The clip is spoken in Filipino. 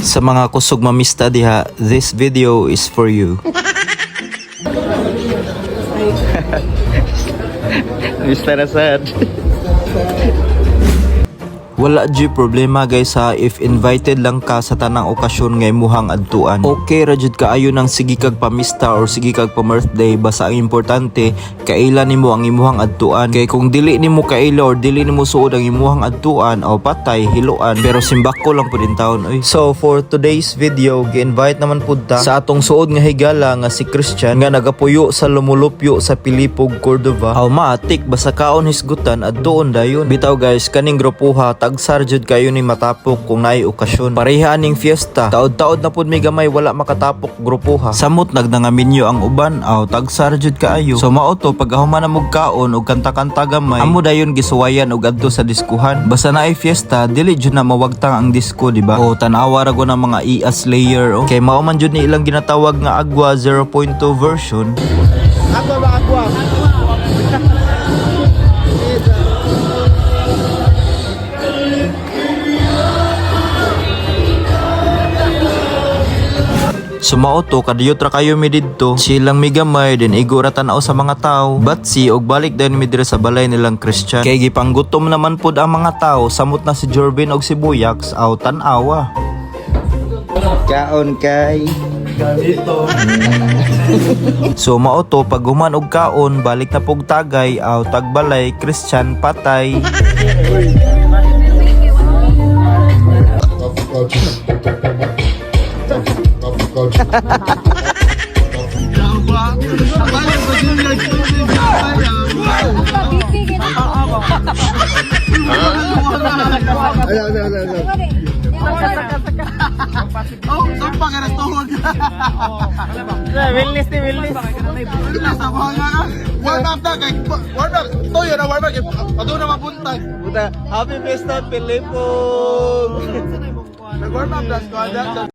Sa mga kusog mamista diha, this video is for you. Mr. Asad. Wala di problema guys ha, if invited lang ka sa tanang okasyon nga imuhang adtuan. Okay ra jud kaayo nang sige kag pamista or sige kag pa-birthday, basta ang importante kaila nimo ang imuhang adtuan. Kay kung dili nimo kaila or dili nimo suod ang imuhang adtuan o patay hiluan, pero simbako lang pud in taon oy. So for today's video, gi-invite naman pud ta sa atong suod nga higala nga si Christian nga nagapuyo sa Lumulupyo sa Pilipog, Cordova. Aw maatik basta kaon hisgutan adtuon dayon. Bitaw guys, kaning grupuha tagsar jud kayo ni matapok kung naay okasyon. Pareha ning fiesta. Taod-taod na pud may gamay wala makatapok grupuha. Samot nagnangaminyo ang uban, aw tagsar jud kaayo. So mao to pag ahuman na mog kaon og kanta-kanta gamay, amo dayon gisuwayan og adto sa diskuhan. Basta naay fiesta, dili jud na mawagtang ang disco, di ba? O tan-awa ra go ng mga IA Slayer o. Kay mao man jud ni ilang ginatawag nga Agua 0.2 version. Agua ba agua? Sumao to kadiyot ra kayo mi didto. Silang mi gamay din igo ra tan-aw sa mga tao. Batsi og balik din mi dire sa balay nilang Christian. Kay gipanggutom naman pud ang mga tao, samot na si Jorvin og si Buyaks aw tan-awa. Kaon kay ganito. So mao to pag human og kaon, balik na pug tagay aw tagbalay Christian patay. Oh, sampai ka na tuhod. Willis ni Willis. Nasa mga ano? Warm up na kay warm up. Toyo na warm up kay ado na mabuntag. Happy Fiesta Pilipog. Nag-warm up na squad.